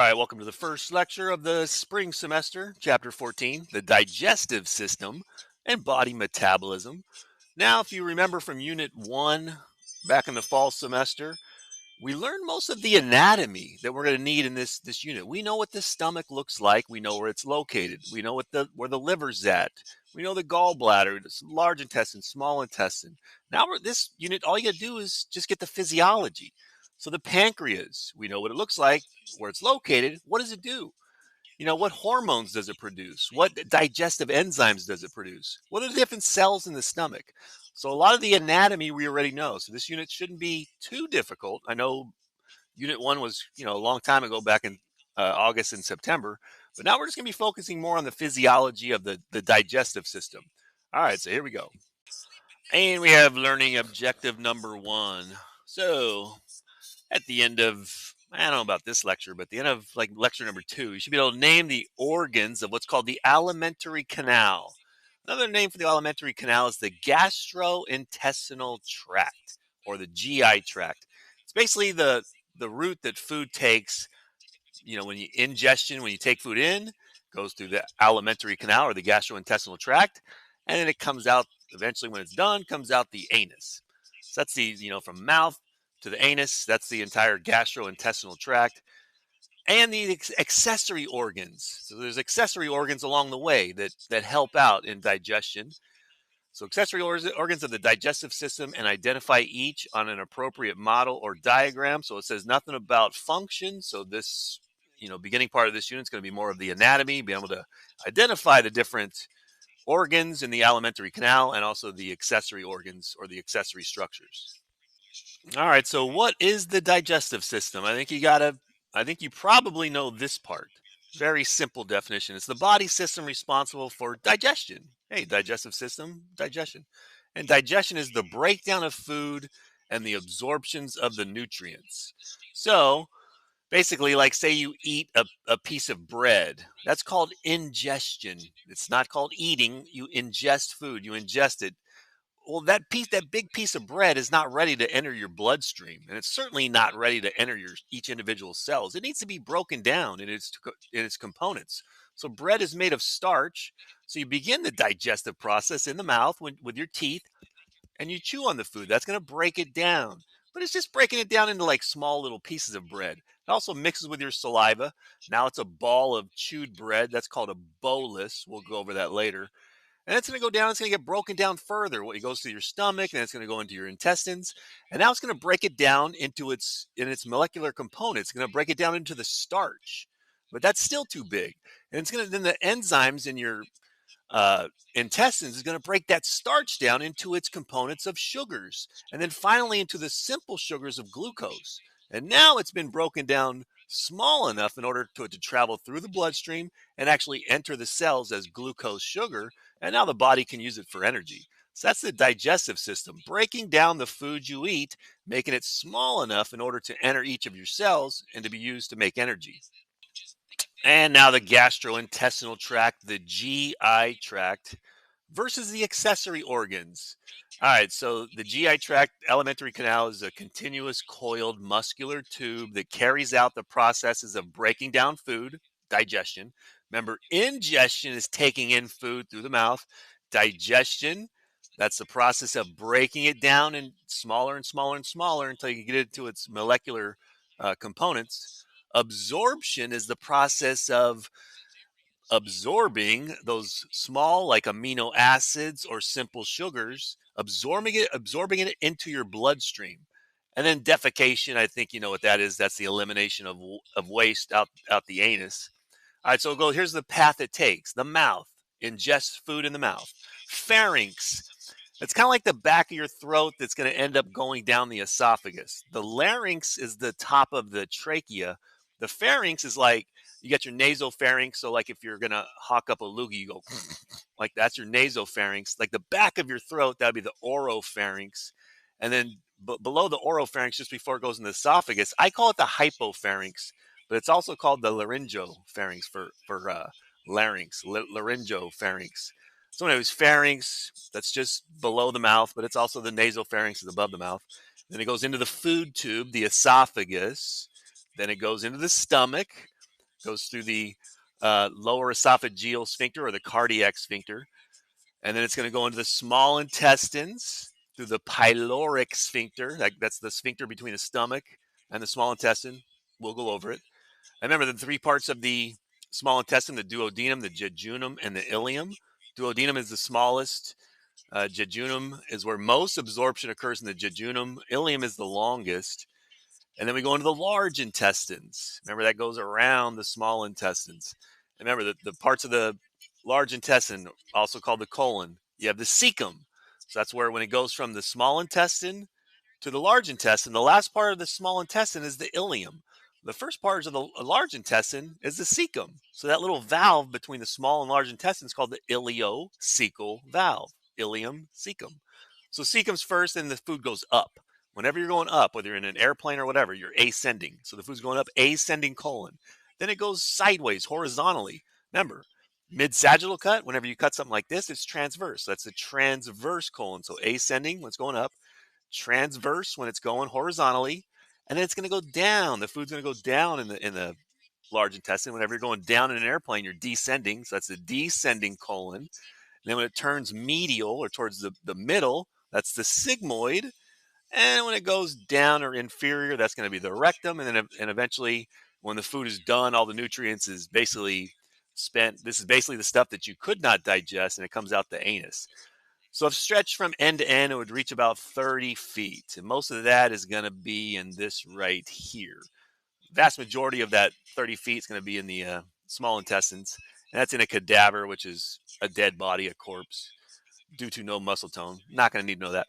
right, welcome to the first lecture of the spring semester, chapter 14, the digestive system and body metabolism. Now, if you remember from unit 1 back in the fall semester, we learned most of the anatomy that we're going to need in this unit. We know what the stomach looks like, we know where it's located, we know where the liver's at, we know the gallbladder, the large intestine, small intestine. Now, this unit, all you got to do is just get the physiology. So the pancreas, we know what it looks like, where it's located. What does it do? What hormones does it produce? What digestive enzymes does it produce? What are the different cells in the stomach? So a lot of the anatomy we already know. So this unit shouldn't be too difficult. I know unit 1 was, a long time ago, back in August and September, but now we're just going to be focusing more on the physiology of the digestive system. All right, so here we go. And we have learning objective number 1. So at the end of, I don't know about this lecture, but at the end of like lecture number 2, you should be able to name the organs of what's called the alimentary canal. Another name for the alimentary canal is the gastrointestinal tract, or the GI tract. It's basically the route that food takes, when you take food in, goes through the alimentary canal or the gastrointestinal tract, and then it comes out eventually. When it's done, comes out the anus. So that's from mouth to the anus. That's the entire gastrointestinal tract. And the accessory organs. So there's accessory organs along the way that help out in digestion. So accessory organs of the digestive system, and identify each on an appropriate model or diagram. So it says nothing about function. So this, beginning part of this unit is going to be more of the anatomy, be able to identify the different organs in the alimentary canal and also the accessory organs or the accessory structures. All right, so what is the digestive system? I think you probably know this part. Very simple definition. It's the body system responsible for digestion. Hey, digestive system, digestion. And digestion is the breakdown of food and the absorptions of the nutrients. So basically, like say you eat a piece of bread, that's called ingestion. It's not called eating. You ingest food, you ingest it. Well, that big piece of bread is not ready to enter your bloodstream, and it's certainly not ready to enter your each individual cells. It needs to be broken down in its components. So bread is made of starch. So you begin the digestive process in the mouth with your teeth, and you chew on the food. That's going to break it down. But it's just breaking it down into like small little pieces of bread. It also mixes with your saliva. Now it's a ball of chewed bread. That's called a bolus. We'll go over that later. And it's going to go down. It's going to get broken down further. It goes to your stomach, and it's going to go into your intestines. And now it's going to break it down into its molecular components. It's going to break it down into the starch. But that's still too big. And it's going to then the enzymes in your intestines is going to break that starch down into its components of sugars, and then finally into the simple sugars of glucose. And now it's been broken down small enough in order to it to travel through the bloodstream and actually enter the cells as glucose sugar. And now the body can use it for energy. So that's the digestive system, breaking down the food you eat, making it small enough in order to enter each of your cells and to be used to make energy. And now the gastrointestinal tract, the GI tract, versus the accessory organs. All right, so the GI tract, alimentary canal, is a continuous coiled muscular tube that carries out the processes of breaking down food, digestion. Remember, ingestion is taking in food through the mouth. Digestion, that's the process of breaking it down in smaller and smaller and smaller until you get it to its molecular components. Absorption is the process of absorbing those small, like amino acids or simple sugars, absorbing it into your bloodstream. And then defecation, I think you know what that is. That's the elimination of waste out the anus. All right, so here's the path it takes. The mouth ingests food in the mouth. Pharynx, it's kind of like the back of your throat that's going to end up going down the esophagus. The larynx is the top of the trachea. The pharynx is like you get your nasopharynx. So like if you're going to hawk up a loogie, you go like that's your nasopharynx. Like the back of your throat, that'd be the oropharynx. And then below the oropharynx, just before it goes in the esophagus, I call it the hypopharynx, but it's also called the laryngopharynx for larynx, laryngopharynx. So anyways, pharynx, that's just below the mouth, but it's also the nasopharynx is above the mouth. Then it goes into the food tube, the esophagus. Then it goes into the stomach. goes through the lower esophageal sphincter or the cardiac sphincter. And then it's going to go into the small intestines through the pyloric sphincter. That's the sphincter between the stomach and the small intestine. We'll go over it. And remember the three parts of the small intestine: the duodenum, the jejunum, and the ileum. Duodenum is the smallest. Jejunum is where most absorption occurs in the jejunum. Ileum is the longest. And then we go into the large intestines. Remember, that goes around the small intestines. And remember, the parts of the large intestine, also called the colon, you have the cecum. So that's where, when it goes from the small intestine to the large intestine, the last part of the small intestine is the ileum. The first part of the large intestine is the cecum. So that little valve between the small and large intestine is called the ileocecal valve. Ileum, cecum. So cecum's first, and the food goes up. Whenever you're going up, whether you're in an airplane or whatever, you're ascending. So the food's going up, ascending colon. Then it goes sideways, horizontally. Remember, mid-sagittal cut, whenever you cut something like this, it's transverse. So that's the transverse colon. So ascending when it's going up, transverse when it's going horizontally, and then it's going to go down. The food's going to go down in the large intestine. Whenever you're going down in an airplane, you're descending. So that's the descending colon. And then when it turns medial or towards the middle, that's the sigmoid. And when it goes down or inferior, that's going to be the rectum. And then eventually, when the food is done, all the nutrients is basically spent. This is basically the stuff that you could not digest, and it comes out the anus. So if stretched from end to end, it would reach about 30 feet. And most of that is going to be in this right here. Vast majority of that 30 feet is going to be in the small intestines. And that's in a cadaver, which is a dead body, a corpse, due to no muscle tone. Not going to need to know that.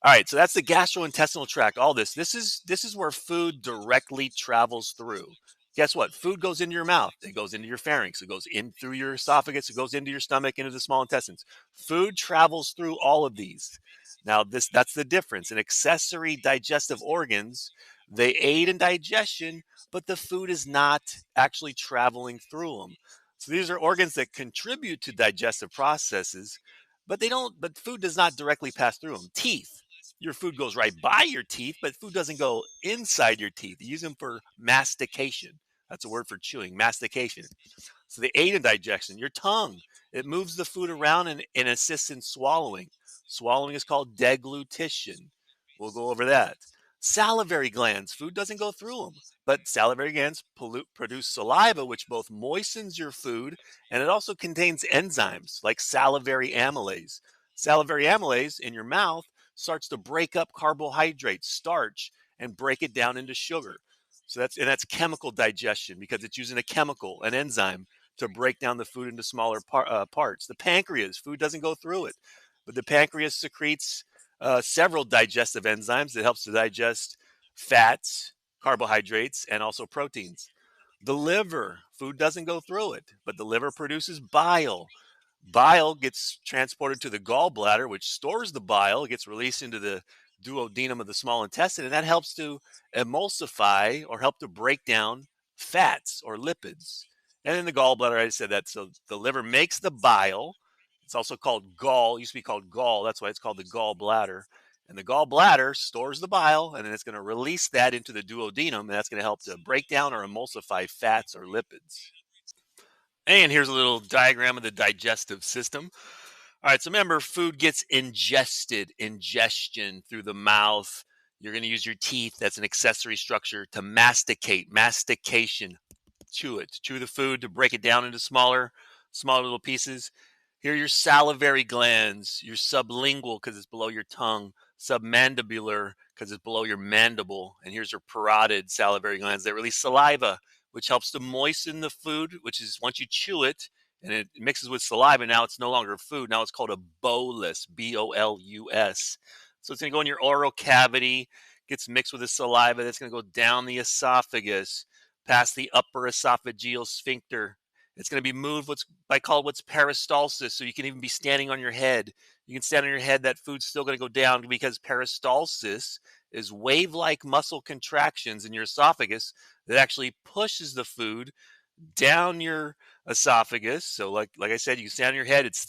All right, so that's the gastrointestinal tract. All this is where food directly travels through. Guess what? Food goes into your mouth. It goes into your pharynx. It goes in through your esophagus. It goes into your stomach, into the small intestines. Food travels through all of these. Now, that's the difference. In accessory digestive organs, they aid in digestion, but the food is not actually traveling through them. So these are organs that contribute to digestive processes, but they don't. But food does not directly pass through them. Teeth. Your food goes right by your teeth, but food doesn't go inside your teeth. You use them for mastication. That's a word for chewing, mastication. So the aid in digestion, your tongue, it moves the food around and assists in swallowing. Swallowing is called deglutition. We'll go over that. Salivary glands, food doesn't go through them, but salivary glands produce saliva, which both moistens your food, and it also contains enzymes like salivary amylase. Salivary amylase in your mouth starts to break up carbohydrates, starch, and break it down into sugar. So that's chemical digestion, because it's using a chemical, an enzyme, to break down the food into smaller parts. The pancreas, food doesn't go through it, but the pancreas secretes several digestive enzymes that helps to digest fats, carbohydrates, and also proteins. The liver, food doesn't go through it, but the liver produces bile. Bile gets transported to the gallbladder, which stores the bile. It gets released into the duodenum of the small intestine, and that helps to emulsify or help to break down fats or lipids. And in the gallbladder, I said that. So the liver makes the bile. It's also called gall. It used to be called gall. That's why it's called the gallbladder. And the gallbladder stores the bile, and then it's going to release that into the duodenum, and that's going to help to break down or emulsify fats or lipids. And here's a little diagram of the digestive system. All right, so remember, food gets ingested, ingestion through the mouth. You're going to use your teeth. That's an accessory structure to masticate, mastication, chew it, chew the food to break it down into smaller little pieces. Here are your salivary glands, your sublingual because it's below your tongue, submandibular because it's below your mandible, and here's your parotid salivary glands that release saliva, which helps to moisten the food, which is once you chew it and it mixes with saliva, now it's no longer food. Now it's called a bolus, bolus. So it's going to go in your oral cavity, gets mixed with the saliva. That's going to go down the esophagus, past the upper esophageal sphincter. It's going to be moved what's peristalsis. So you can even be standing on your head. You can stand on your head. That food's still going to go down because peristalsis is wave-like muscle contractions in your esophagus that actually pushes the food down your esophagus. So like I said, you can stand on your head. It's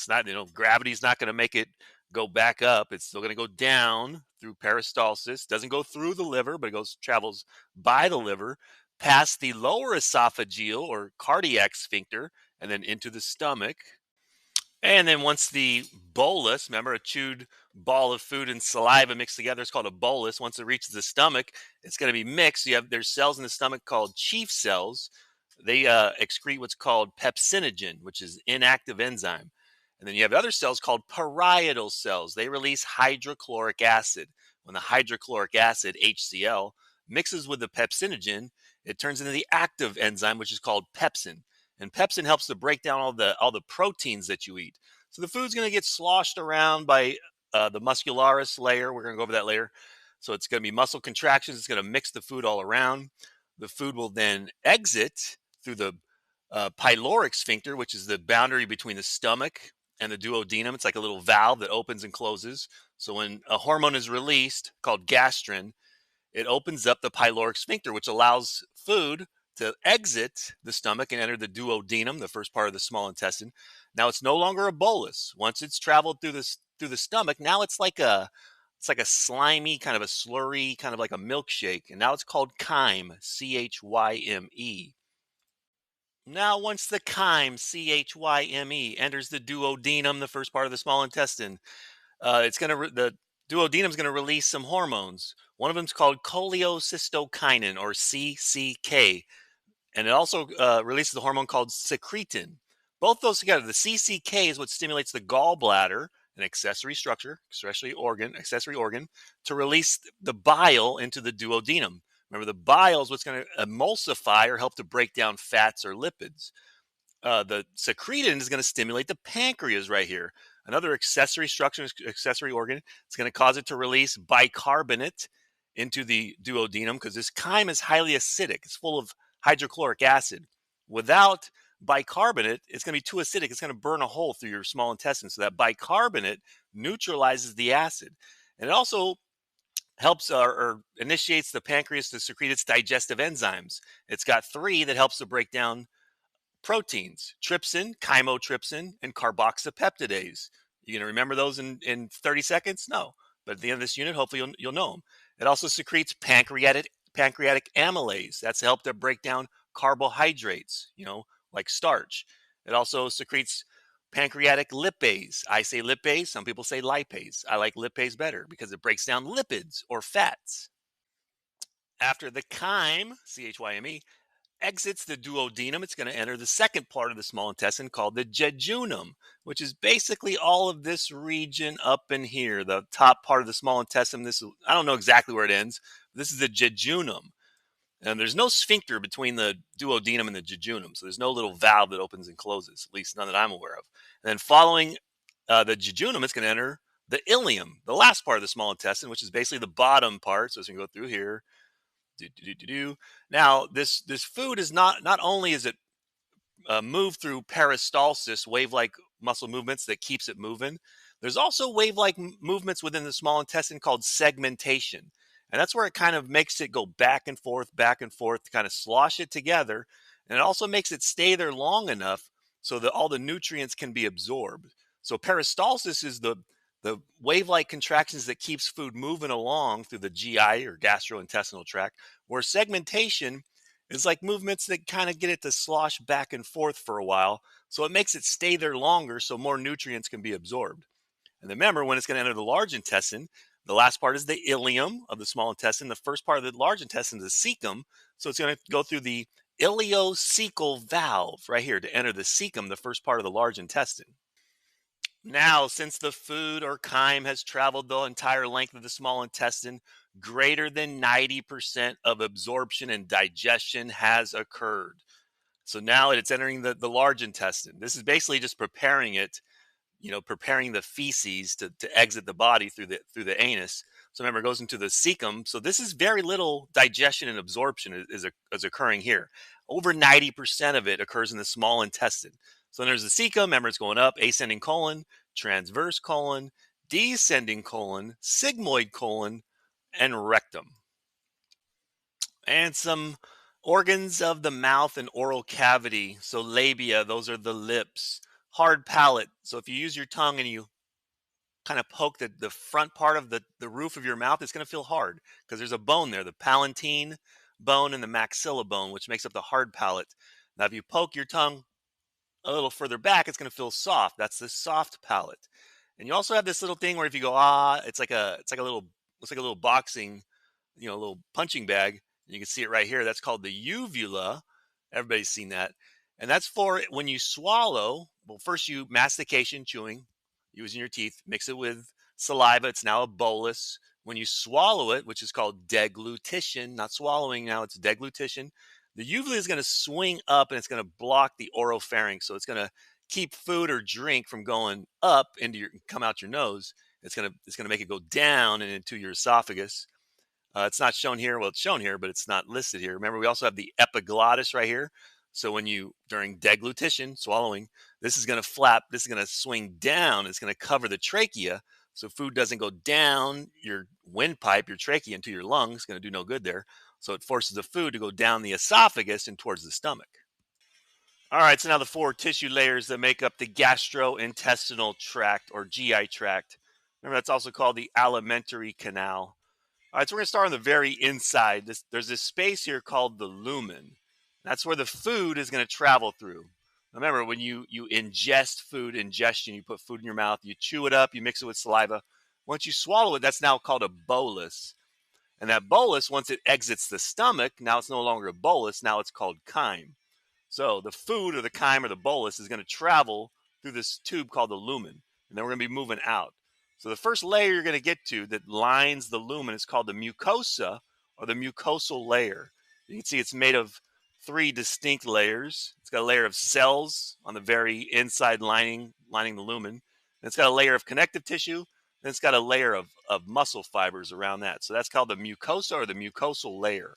not, gravity's not going to make it go back up. It's still going to go down through peristalsis. Doesn't go through the liver, but travels by the liver, past the lower esophageal or cardiac sphincter, and then into the stomach. And then once the bolus, remember a chewed ball of food and saliva mixed together is called a bolus. Once it reaches the stomach, it's going to be mixed. There's cells in the stomach called chief cells. They excrete what's called pepsinogen, which is inactive enzyme. And then you have other cells called parietal cells. They release hydrochloric acid. When the hydrochloric acid, HCl, mixes with the pepsinogen, it turns into the active enzyme, which is called pepsin. And pepsin helps to break down all the proteins that you eat. So the food's going to get sloshed around by the muscularis layer. We're going to go over that later. So it's going to be muscle contractions. It's going to mix the food all around. The food will then exit through the pyloric sphincter, which is the boundary between the stomach and the duodenum. It's like a little valve that opens and closes. So when a hormone is released called gastrin, it opens up the pyloric sphincter, which allows food to exit the stomach and enter the duodenum, the first part of the small intestine. Now it's no longer a bolus. Once it's traveled through the stomach, now it's like a slimy, kind of a slurry, kind of like a milkshake, and now it's called chyme, Chyme. Now, once the chyme, Chyme, enters the duodenum, the first part of the small intestine, the duodenum is going to release some hormones. One of them is called cholecystokinin, or CCK, and it also releases a hormone called secretin. Both those together, the CCK is what stimulates the gallbladder, an accessory organ, to release the bile into the duodenum. Remember, the bile is what's going to emulsify or help to break down fats or lipids. The secretin is going to stimulate the pancreas right here, another accessory structure, accessory organ. It's going to cause it to release bicarbonate into the duodenum because this chyme is highly acidic. It's full of hydrochloric acid. Without bicarbonate, it's going to be too acidic. It's going to burn a hole through your small intestine. So that bicarbonate neutralizes the acid. And it also helps or initiates the pancreas to secrete its digestive enzymes. It's got three that helps to break down proteins: trypsin, chymotrypsin, and carboxypeptidase. You going to remember those in 30 seconds? No. But at the end of this unit, hopefully you'll know them. It also secretes pancreatic amylase. That's to help to break down carbohydrates, like starch. It also secretes pancreatic lipase. I say lipase, some people say lipase. I like lipase better because it breaks down lipids or fats. After the chyme, Chyme, exits the duodenum, it's going to enter the second part of the small intestine called the jejunum, which is basically all of this region up in here, the top part of the small intestine. I don't know exactly where it ends. This is the jejunum. And there's no sphincter between the duodenum and the jejunum. So there's no little valve that opens and closes, at least none that I'm aware of. And then following the jejunum, it's going to enter the ileum, the last part of the small intestine, which is basically the bottom part. So it's going to go through here. Now, this food is not only is it move through peristalsis, wave-like muscle movements that keeps it moving. There's also wave-like movements within the small intestine called segmentation. And that's where it kind of makes it go back and forth, to kind of slosh it together. And it also makes it stay there long enough so that all the nutrients can be absorbed. So peristalsis is the wave-like contractions that keeps food moving along through the GI or gastrointestinal tract, where segmentation is like movements that kind of get it to slosh back and forth for a while. So it makes it stay there longer so more nutrients can be absorbed. And remember, when it's going to enter the large intestine, the last part is the ileum of the small intestine. The first part of the large intestine is the cecum. So it's going to go through the ileocecal valve right here to enter the cecum, the first part of the large intestine. Now, since the food or chyme has traveled the entire length of the small intestine, greater than 90% of absorption and digestion has occurred. So now it's entering the large intestine. This is basically just preparing it, preparing the feces to exit the body through the anus. So remember, it goes into the cecum. So this is very little digestion and absorption is occurring here. Over 90% of it occurs in the small intestine. So then there's the cecum. Remember, it's going up, ascending colon, transverse colon, descending colon, sigmoid colon, and rectum. And some organs of the mouth and oral cavity. So labia, those are the lips. Hard palate. So if you use your tongue and you kind of poke the front part of the roof of your mouth, it's going to feel hard because there's a bone there, the palatine bone and the maxilla bone, which makes up the hard palate. Now, if you poke your tongue a little further back, it's going to feel soft. That's the soft palate. And you also have this little thing where if you go it's like a little boxing, a little punching bag. You can see it right here. That's called the uvula. Everybody's seen that. And that's for when you swallow. Well, first you mastication, chewing, using your teeth, mix it with saliva. It's now a bolus. When you swallow it, which is called deglutition, not swallowing now, it's deglutition. The uvula is going to swing up and it's going to block the oropharynx. So it's going to keep food or drink from going up into come out your nose. It's going to make it go down and into your esophagus. It's not shown here. Well, it's shown here, but it's not listed here. Remember, we also have the epiglottis right here. So when during deglutition, swallowing, this is going to flap. This is going to swing down. It's going to cover the trachea. So food doesn't go down your windpipe, your trachea into your lungs. It's going to do no good there. So it forces the food to go down the esophagus and towards the stomach. All right, so now the four tissue layers that make up the gastrointestinal tract or GI tract. Remember, that's also called the alimentary canal. All right, so we're going to start on the very inside. There's this space here called the lumen. That's where the food is going to travel through. Remember, when you ingest food, ingestion, you put food in your mouth, you chew it up, you mix it with saliva. Once you swallow it, that's now called a bolus. And that bolus, once it exits the stomach, now it's no longer a bolus, now it's called chyme. So the food or the chyme or the bolus is going to travel through this tube called the lumen. And then we're going to be moving out. So the first layer you're going to get to that lines the lumen is called the mucosa or the mucosal layer. You can see it's made of three distinct layers. It's got a layer of cells on the very inside lining the lumen. And it's got a layer of connective tissue. And it's got a layer of muscle fibers around that. So that's called the mucosa or the mucosal layer.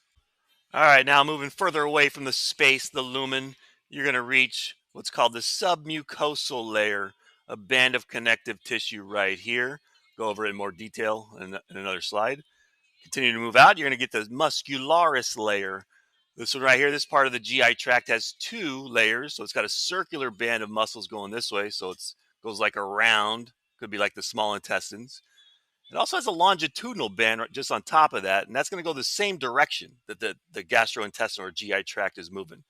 All right, now moving further away from the space, the lumen, you're going to reach what's called the submucosal layer, a band of connective tissue right here. Go over it in more detail in another slide. Continue to move out, you're going to get the muscularis layer. This one right here, this part of the GI tract has two layers. So it's got a circular band of muscles going this way. So it goes like around, could be like the small intestines. It also has a longitudinal band just on top of that, and that's going to go the same direction that the gastrointestinal or GI tract is moving.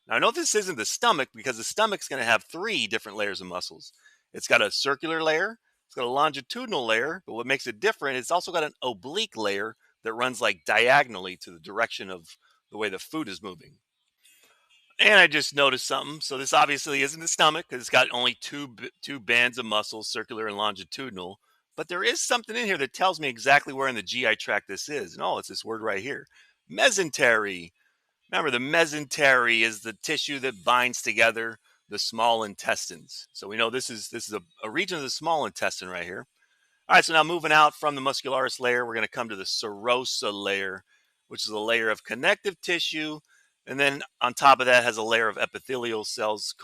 Now, I know this isn't the stomach because the stomach's going to have three different layers of muscles. It's got a circular layer, it's got a longitudinal layer, but what makes it different, it's also got an oblique layer that runs like diagonally to the direction of the way the food is moving. And I just noticed something. So this obviously isn't the stomach because it's got only two bands of muscles, circular and longitudinal. But there is something in here that tells me exactly where in the GI tract this is. And it's this word right here, mesentery. Remember, the mesentery is the tissue that binds together the small intestines. So we know this is a region of the small intestine right here. All right, so now moving out from the muscularis layer, we're going to come to the serosa layer, which is a layer of connective tissue. And then on top of that has a layer of epithelial cells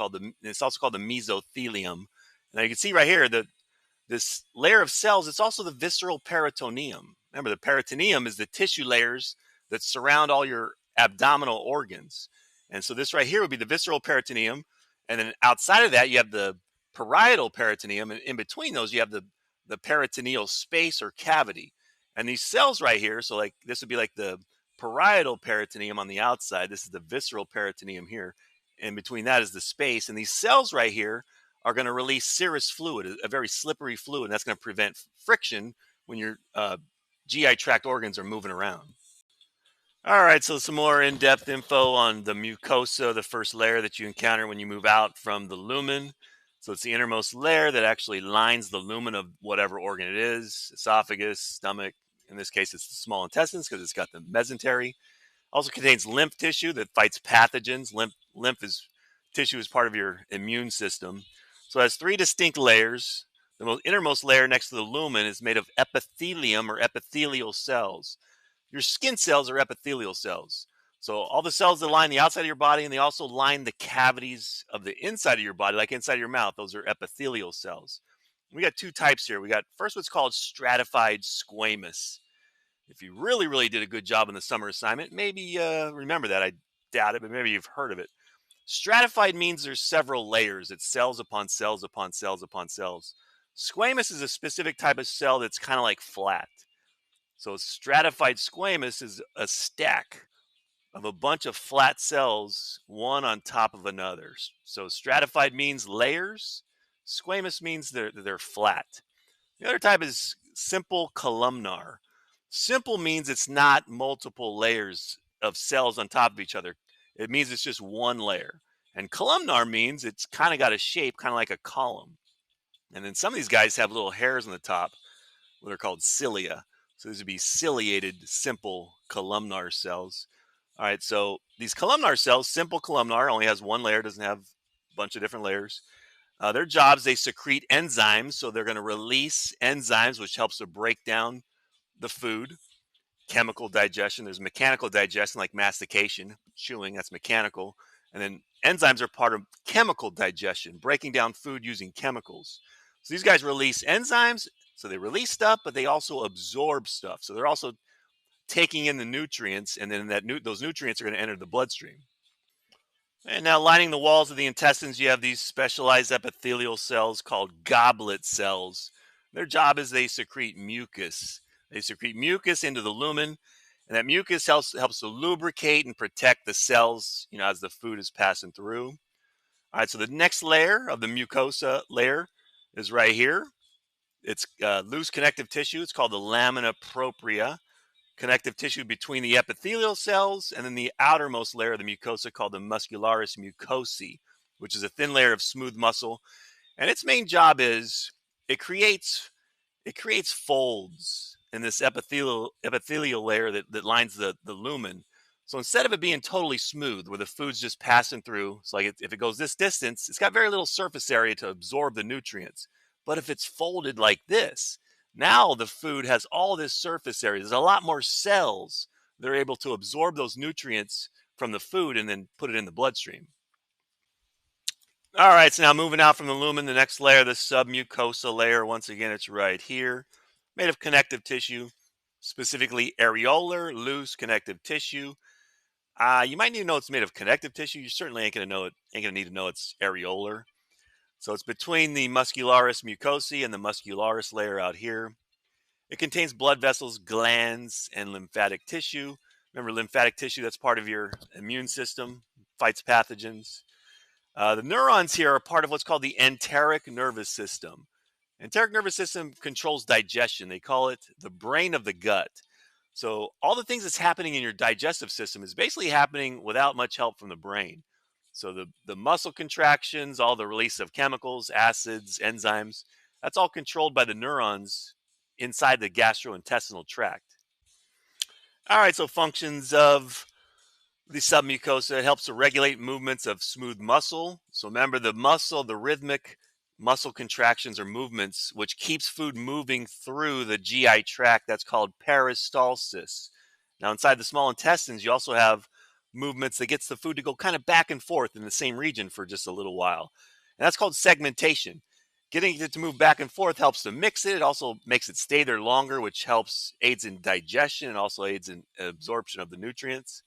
it's also called the mesothelium. Now you can see right here that this layer of cells, it's also the visceral peritoneum. Remember, the peritoneum is the tissue layers that surround all your abdominal organs. And so this right here would be the visceral peritoneum. And then outside of that, you have the parietal peritoneum. And in between those, you have the peritoneal space or cavity. And these cells right here, so like this would be like the parietal peritoneum on the outside. This is the visceral peritoneum here. And between that is the space. And these cells right here are going to release serous fluid, a very slippery fluid. And that's going to prevent friction when your GI tract organs are moving around. All right, so some more in-depth info on the mucosa, the first layer that you encounter when you move out from the lumen. So it's the innermost layer that actually lines the lumen of whatever organ it is, esophagus, stomach. In this case, it's the small intestines because it's got the mesentery. Also contains lymph tissue that fights pathogens. Lymph tissue is part of your immune system. So it has three distinct layers. The innermost layer next to the lumen is made of epithelium or epithelial cells. Your skin cells are epithelial cells. So all the cells that line the outside of your body, and they also line the cavities of the inside of your body, like inside of your mouth, those are epithelial cells. We got two types here. We got first what's called stratified squamous. If you really, really did a good job in the summer assignment, maybe remember that. I doubt it, but maybe you've heard of it. Stratified means there's several layers. It's cells upon cells upon cells upon cells. Squamous is a specific type of cell that's kind of like flat. So stratified squamous is a stack of a bunch of flat cells, one on top of another. So stratified means layers. Squamous means they're flat. The other type is simple columnar. Simple means it's not multiple layers of cells on top of each other. It means it's just one layer. And columnar means it's kind of got a shape, kind of like a column. And then some of these guys have little hairs on the top, what are called cilia. So these would be ciliated, simple columnar cells. All right, so these columnar cells, simple columnar, only has one layer, doesn't have a bunch of different layers. Their jobs, they secrete enzymes, so they're going to release enzymes, which helps to break down the food. Chemical digestion, there's mechanical digestion like mastication, chewing, that's mechanical. And then enzymes are part of chemical digestion, breaking down food using chemicals. So these guys release enzymes, so they release stuff, but they also absorb stuff. So they're also taking in the nutrients, and then those nutrients are going to enter the bloodstream. And now, lining the walls of the intestines, you have these specialized epithelial cells called goblet cells. Their job is they secrete mucus. They secrete mucus into the lumen, and that mucus helps to lubricate and protect the cells, as the food is passing through. All right, so the next layer of the mucosa layer is right here. It's loose connective tissue. It's called the lamina propria. Connective tissue between the epithelial cells and then the outermost layer of the mucosa called the muscularis mucosae, which is a thin layer of smooth muscle. And its main job is it creates it creates folds in this epithelial layer that lines the lumen. So instead of it being totally smooth, where the food's just passing through, it's like if it goes this distance, it's got very little surface area to absorb the nutrients. But if it's folded like this, now the food has all this surface area. There's a lot more cells. They're able to absorb those nutrients from the food and then put it in the bloodstream. All right, so now moving out from the lumen, the next layer, the submucosa layer, once again, it's right here, made of connective tissue, specifically areolar, loose connective tissue. You might need to know it's made of connective tissue. You certainly ain't gonna need to know it's areolar. So it's between the muscularis mucosae and the muscularis layer out here. It contains blood vessels, glands, and lymphatic tissue. Remember, lymphatic tissue, that's part of your immune system, fights pathogens. The neurons here are part of what's called the enteric nervous system. Enteric nervous system controls digestion. They call it the brain of the gut. So all the things that's happening in your digestive system is basically happening without much help from the brain. So the muscle contractions, all the release of chemicals, acids, enzymes, that's all controlled by the neurons inside the gastrointestinal tract. All right, so functions of the submucosa, it helps to regulate movements of smooth muscle. So remember, the rhythmic muscle contractions or movements, which keeps food moving through the GI tract. That's called peristalsis. Now, inside the small intestines, you also have movements that gets the food to go kind of back and forth in the same region for just a little while. And that's called segmentation. Getting it to move back and forth helps to mix it. It also makes it stay there longer, which aids in digestion and also aids in absorption of the nutrients.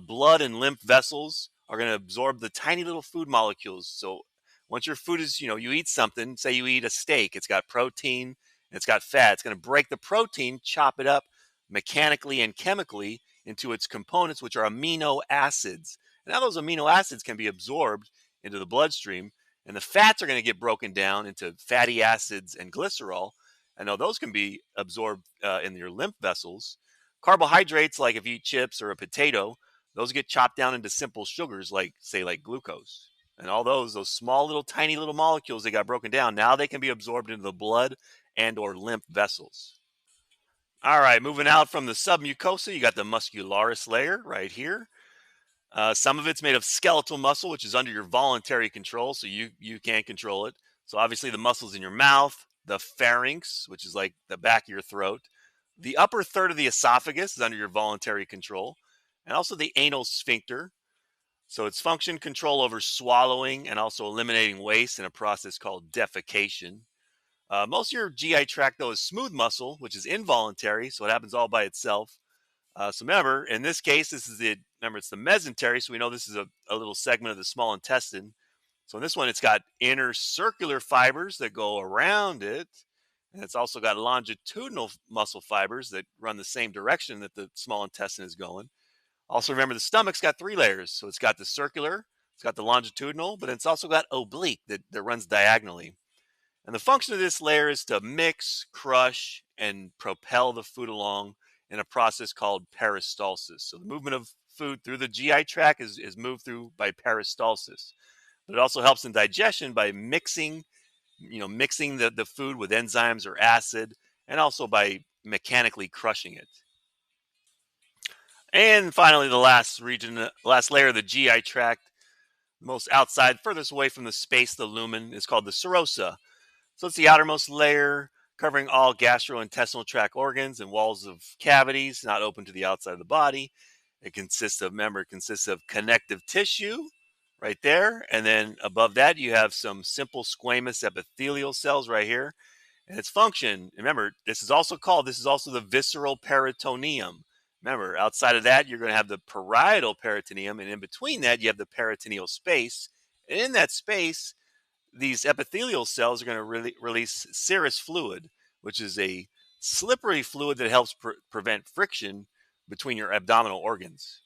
Blood and lymph vessels are going to absorb the tiny little food molecules. So once your food is, you eat something, say you eat a steak, it's got protein, it's got fat. It's going to break the protein, chop it up mechanically and chemically into its components, which are amino acids. And now those amino acids can be absorbed into the bloodstream, and the fats are going to get broken down into fatty acids and glycerol. And now those can be absorbed in your lymph vessels. Carbohydrates, like if you eat chips or a potato, those get chopped down into simple sugars, like say like glucose. And all those small little tiny little molecules that got broken down, now they can be absorbed into the blood and or lymph vessels. All right, moving out from the submucosa, you got the muscularis layer right here. Some of it's made of skeletal muscle, which is under your voluntary control, so you can't control it. So obviously the muscles in your mouth, the pharynx, which is like the back of your throat, the upper third of the esophagus is under your voluntary control, and also the anal sphincter. So it's function control over swallowing and also eliminating waste in a process called defecation. Most of your GI tract, though, is smooth muscle, which is involuntary, so it happens all by itself. So remember, in this case, it's the mesentery, so we know this is a little segment of the small intestine. So in this one, it's got inner circular fibers that go around it, and it's also got longitudinal muscle fibers that run the same direction that the small intestine is going. Also, remember the stomach's got three layers. So it's got the circular, it's got the longitudinal, but it's also got oblique that runs diagonally. And the function of this layer is to mix, crush, and propel the food along in a process called peristalsis. So the movement of food through the GI tract is moved through by peristalsis. But it also helps in digestion by mixing the food with enzymes or acid, and also by mechanically crushing it. And finally, the last layer of the GI tract, most outside, furthest away from the space, the lumen, is called the serosa. So it's the outermost layer covering all gastrointestinal tract organs and walls of cavities, not open to the outside of the body. It consists of connective tissue right there. And then above that, you have some simple squamous epithelial cells right here. And its function, remember, this is also the visceral peritoneum. Remember, outside of that, you're going to have the parietal peritoneum, and in between that, you have the peritoneal space. And in that space, these epithelial cells are going to release serous fluid, which is a slippery fluid that helps prevent friction between your abdominal organs.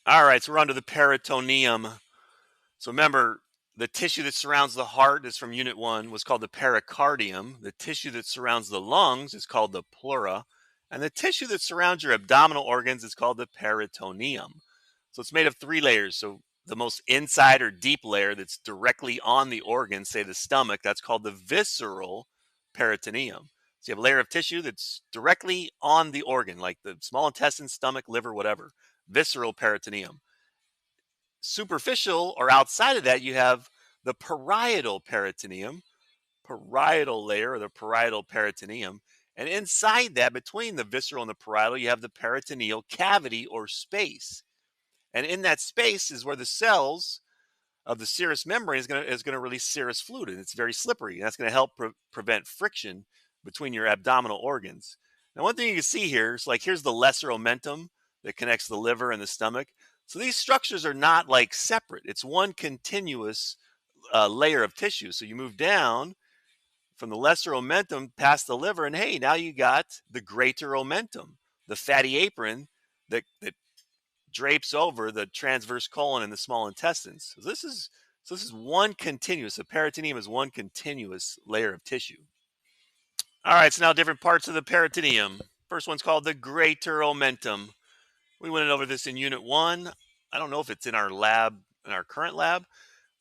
All right, so we're on to the peritoneum. So remember, the tissue that surrounds the heart is from Unit 1 was called the pericardium. The tissue that surrounds the lungs is called the pleura. And the tissue that surrounds your abdominal organs is called the peritoneum. So it's made of three layers. So the most inside or deep layer that's directly on the organ, say the stomach, that's called the visceral peritoneum. So you have a layer of tissue that's directly on the organ, like the small intestine, stomach, liver, whatever. Visceral peritoneum. Superficial or outside of that, you have the parietal peritoneum, parietal layer or the parietal peritoneum. And inside that, between the visceral and the parietal, you have the peritoneal cavity or space. And in that space is where the cells of the serous membrane is going to release serous fluid, and it's very slippery. And that's going to help prevent friction between your abdominal organs. Now, one thing you can see here is like here's the lesser omentum that connects the liver and the stomach. So these structures are not like separate. It's one continuous layer of tissue. So you move down from the lesser omentum past the liver, and hey, now you got the greater omentum, the fatty apron that drapes over the transverse colon and the small intestines. So this is one continuous. The peritoneum is one continuous layer of tissue. All right, so now different parts of the peritoneum. First one's called the greater omentum. We went over this in Unit 1. I don't know if it's in our current lab.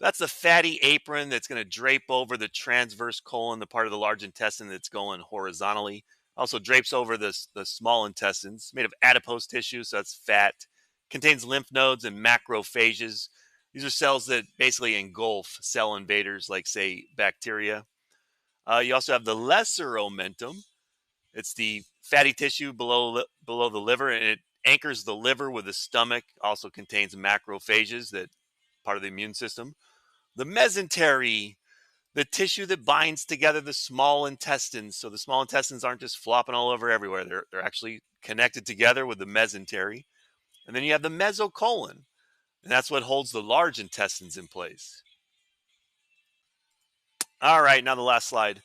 That's the fatty apron that's going to drape over the transverse colon, the part of the large intestine that's going horizontally. Also drapes over the small intestines, made of adipose tissue, so that's fat. Contains lymph nodes and macrophages. These are cells that basically engulf cell invaders like, say, bacteria. You also have the lesser omentum. It's the fatty tissue below the liver, and it anchors the liver with the stomach. Also contains macrophages, that part of the immune system. The mesentery, the tissue that binds together the small intestines. So the small intestines aren't just flopping all over everywhere. They're actually connected together with the mesentery. And then you have the mesocolon, and that's what holds the large intestines in place. All right, now the last slide.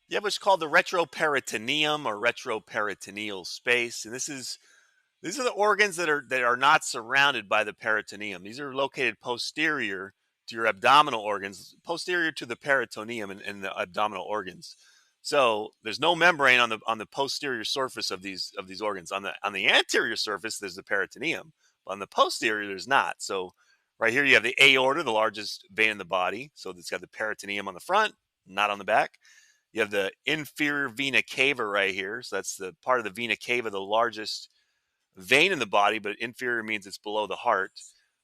You have what's called the retroperitoneum or retroperitoneal space, and these are the organs that are not surrounded by the peritoneum. These are located posterior to your abdominal organs, posterior to the peritoneum and the abdominal organs. So there's no membrane on the posterior surface of these organs. On the anterior surface, there's the peritoneum, but on the posterior, there's not. So right here, you have the aorta, the largest vein in the body. So it's got the peritoneum on the front, not on the back. You have the inferior vena cava right here. So that's the part of the vena cava, the largest vein in the body, but inferior means it's below the heart.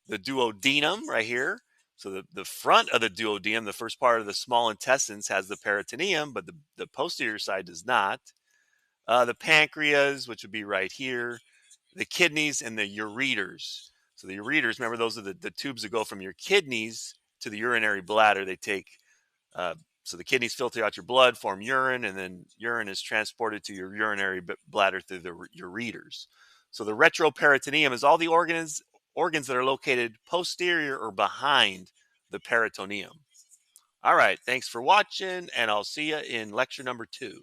The duodenum right here. So the front of the duodenum, the first part of the small intestines, has the peritoneum, but the posterior side does not. The pancreas, which would be right here, the kidneys, and the ureters. So the ureters, remember, those are the tubes that go from your kidneys to the urinary bladder. Uh, so the kidneys filter out your blood, form urine, and then urine is transported to your urinary bladder through the ureters. So the retroperitoneum is all the organs that are located posterior or behind the peritoneum. All right, thanks for watching, and I'll see you in lecture number 2.